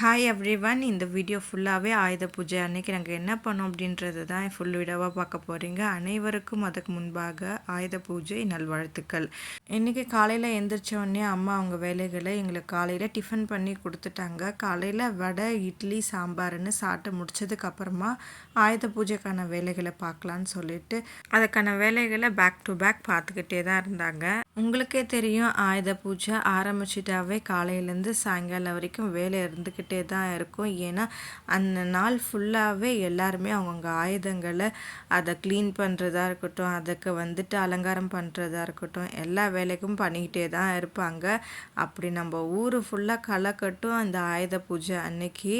Hi everyone. இந்த video ஃபுல்லாகவே ஆயுத பூஜை அன்னைக்கு நாங்கள் என்ன பண்ணோம் அப்படின்றது தான் ஃபுல் வீடியோவாக பார்க்க போகிறீங்க. அனைவருக்கும் அதுக்கு முன்பாக ஆயுத பூஜை நல்வாழ்த்துக்கள். இன்றைக்கி காலையில் எழுந்திரிச்சோடனே அம்மா அவங்க வேலைகளை எங்களுக்கு காலையில் டிஃபன் பண்ணி கொடுத்துட்டாங்க. காலையில் வடை, இட்லி, சாம்பார்னு சாப்பிட்டு முடிச்சதுக்கப்புறமா ஆயுத பூஜைக்கான வேலைகளை பார்க்கலான்னு சொல்லிட்டு அதுக்கான வேலைகளை பேக் டு பேக் பார்த்துக்கிட்டே தான் இருந்தாங்க. உங்களுக்கே தெரியும், ஆயுத பூஜை ஆரம்பிச்சிட்டாவே காலையிலேருந்து சாயங்காலம் வரைக்கும் வேலை இருந்துக்கிட்டே தான் இருக்கும். ஏன்னா அந்த நாள் ஃபுல்லாகவே எல்லாருமே அவங்கவுங்க ஆயுதங்களை அதை க்ளீன் பண்ணுறதா இருக்கட்டும், அதுக்கு அலங்காரம் பண்ணுறதா இருக்கட்டும், எல்லா வேலைக்கும் பண்ணிக்கிட்டே தான் இருப்பாங்க. அப்படி நம்ம ஊர் ஃபுல்லாக களைக்கட்டும் அந்த ஆயுத பூஜை அன்னைக்கு.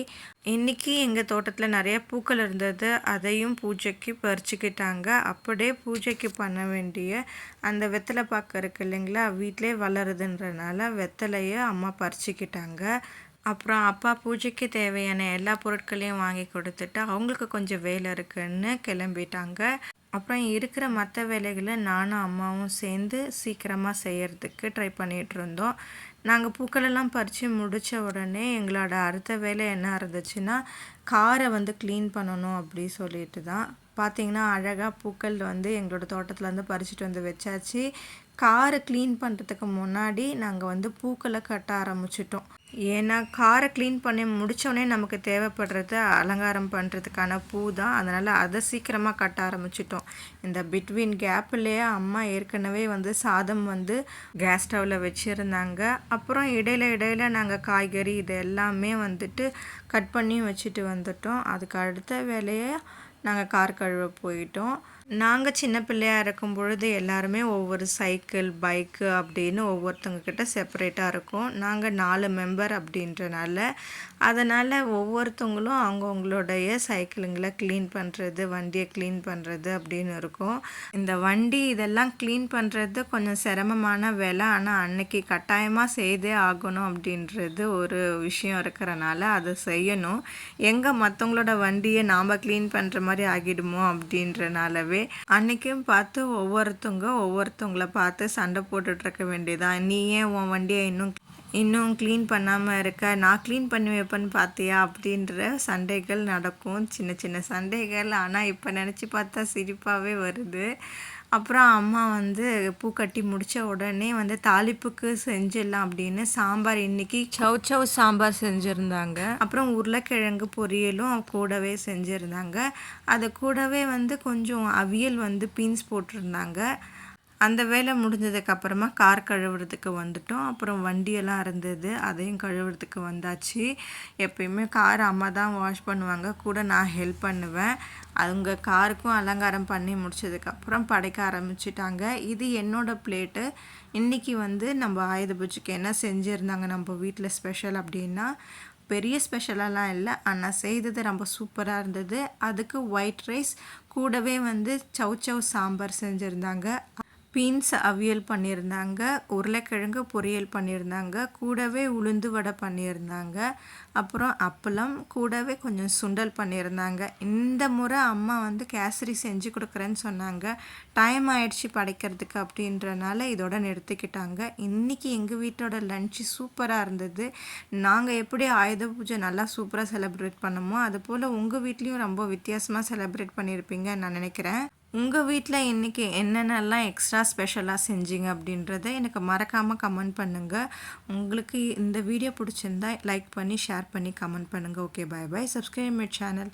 இன்றைக்கி எங்கள் தோட்டத்தில் நிறைய பூக்கள் இருந்தது, அதையும் பூஜைக்கு பறிச்சுக்கிட்டாங்க. அப்படியே பூஜைக்கு பண்ண வேண்டிய அந்த வெத்தலை பாக்கு இருக்கு இல்லைங்களா, வீட்டிலே வளருதுன்றனால வெத்தலையை அம்மா பறிச்சுக்கிட்டாங்க. அப்புறம் அப்பா பூஜைக்கு தேவையான எல்லா பொருட்களையும் வாங்கி கொடுத்துட்டு அவங்களுக்கு கொஞ்சம் வேலை இருக்குன்னு கிளம்பிட்டாங்க. அப்புறம் இருக்கிற மற்ற வேலைகளை நானும் அம்மாவும் சேர்ந்து சீக்கிரமாக செய்கிறதுக்கு ட்ரை பண்ணிகிட்டு இருந்தோம். நாங்கள் பூக்களெல்லாம் பறித்து முடித்த உடனே எங்களோட அடுத்த வேலை என்ன இருந்துச்சுன்னா, காரை க்ளீன் பண்ணணும் அப்படி சொல்லிட்டு தான். பார்த்திங்கன்னா அழகாக பூக்கள் எங்களோட தோட்டத்தில் பறிச்சுட்டு வச்சாச்சு. காரை க்ளீன் பண்ணுறதுக்கு முன்னாடி நாங்கள் பூக்களை கட்ட ஆரம்பிச்சிட்டோம். ஏன்னா காரை க்ளீன் பண்ணி முடித்தோடனே நமக்கு தேவைப்படுறது அலங்காரம் பண்ணுறதுக்கான பூ தான். அதனால் அதை சீக்கிரமாக கட்ட ஆரம்பிச்சிட்டோம். இந்த பிட்வீன் கேப்லேயே அம்மா ஏற்கனவே சாதம் கேஸ் ஸ்டவ்வில் வச்சுருந்தாங்க. அப்புறம் இடையில நாங்கள் காய்கறி இது எல்லாமே கட் பண்ணி வச்சுட்டு வந்துட்டோம். அதுக்கு அடுத்த வேலையை நாங்கள் கார் கழுவ போயிட்டோம். நாங்கள் சின்ன பிள்ளையாக இருக்கும் பொழுது எல்லாருமே ஒவ்வொரு சைக்கிள், பைக்கு அப்படின்னு ஒவ்வொருத்தவங்கக்கிட்ட செப்பரேட்டாக இருக்கும். நாங்கள் 4 மெம்பர் அப்படின்றனால அதனால் ஒவ்வொருத்தவங்களும் அவங்கவுங்களுடைய சைக்கிளுங்களை க்ளீன் பண்ணுறது, வண்டியை க்ளீன் பண்ணுறது அப்படின்னு இருக்கும். இந்த வண்டி இதெல்லாம் க்ளீன் பண்ணுறது கொஞ்சம் சிரமமான வேலை. ஆனால் அன்னைக்கு கட்டாயமாக செய்தே ஆகணும் அப்படின்றது ஒரு விஷயம் இருக்கிறனால அதை செய்யணும். எங்கே மற்றவங்களோட வண்டியை நாம் க்ளீன் பண்ணுற மாதிரி ஆகிடுமோ அப்படின்றனாலவே அன்னைக்கும் பார்த்து ஒவ்வொருத்தவங்கள பார்த்து சண்டை போட்டுட்ருக்க வேண்டியதான். நீ ஏன் உன் வண்டியை இன்னும் க்ளீன் பண்ணாமல் இருக்க, நான் க்ளீன் பண்ணி வைப்பேன்னு பார்த்தியா அப்படின்ற சண்டைகள் நடக்கும், சின்ன சின்ன சண்டைகள். ஆனால் இப்போ நினச்சி பார்த்தா சிரிப்பாகவே வருது. அப்புறம் அம்மா பூ கட்டி முடித்த உடனே தாளிப்புக்கு செஞ்சிடலாம் அப்படின்னு சாம்பார், இன்றைக்கி சவ் சாம்பார் செஞ்சுருந்தாங்க. அப்புறம் உருளைக்கிழங்கு பொரியலும் கூடவே செஞ்சுருந்தாங்க. அது கூடவே கொஞ்சம் அவியல் பீன்ஸ் போட்டிருந்தாங்க. அந்த வேலை முடிஞ்சதுக்கப்புறமா கார் கழுவுறதுக்கு வந்துட்டோம். அப்புறம் வண்டியெல்லாம் இருந்தது, அதையும் கழுவுறதுக்கு வந்தாச்சு. எப்பயுமே கார் அம்மா தான் வாஷ் பண்ணுவாங்க, கூட நான் ஹெல்ப் பண்ணுவேன். அவங்க காருக்கும் அலங்காரம் பண்ணி முடிச்சதுக்கப்புறம் படைக்க ஆரம்பிச்சிட்டாங்க. இது என்னோடய பிளேட்டு. இன்றைக்கி நம்ம ஆயுத பூஜைக்கு என்ன செஞ்சுருந்தாங்க நம்ம வீட்டில் ஸ்பெஷல் அப்படின்னா, பெரிய ஸ்பெஷலெல்லாம் இல்லை, ஆனால் செய்தது ரொம்ப சூப்பராக இருந்தது. அதுக்கு ஒயிட் ரைஸ் கூடவே சவ் சாம்பார் செஞ்சுருந்தாங்க, பீன்ஸ் அவியல் பண்ணியிருந்தாங்க, உருளைக்கிழங்கு பொரியல் பண்ணியிருந்தாங்க, கூடவே உளுந்து வடை பண்ணியிருந்தாங்க, அப்புறம் அப்பளம், கூடவே கொஞ்சம் சுண்டல் பண்ணியிருந்தாங்க. இந்த முறை அம்மா கேசரி செஞ்சு கொடுக்குறேன்னு சொன்னாங்க. டைம் ஆயிடுச்சு படைக்கிறதுக்கு அப்படின்றனால இதோட நிறுத்திக்கிட்டாங்க. இன்றைக்கி எங்கள் வீட்டோட லன்ச்சு சூப்பராக இருந்தது. நாங்கள் எப்படி ஆயுத பூஜை நல்லா சூப்பராக செலிப்ரேட் பண்ணோமோ அதுபோல் உங்கள் வீட்லேயும் ரொம்ப வித்தியாசமாக செலிப்ரேட் பண்ணியிருப்பீங்கன்னு நான் நினைக்கிறேன். உங்கள் வீட்டில் இன்றைக்கி என்னென்னலாம் எக்ஸ்ட்ரா ஸ்பெஷலாக செஞ்சீங்க அப்படின்றத எனக்கு மறக்காமல் கமெண்ட் பண்ணுங்கள். உங்களுக்கு இந்த வீடியோ பிடிச்சிருந்தா லைக் பண்ணி ஷேர் பண்ணி கமெண்ட் பண்ணுங்கள். Okay, bye bye. Subscribe my channel.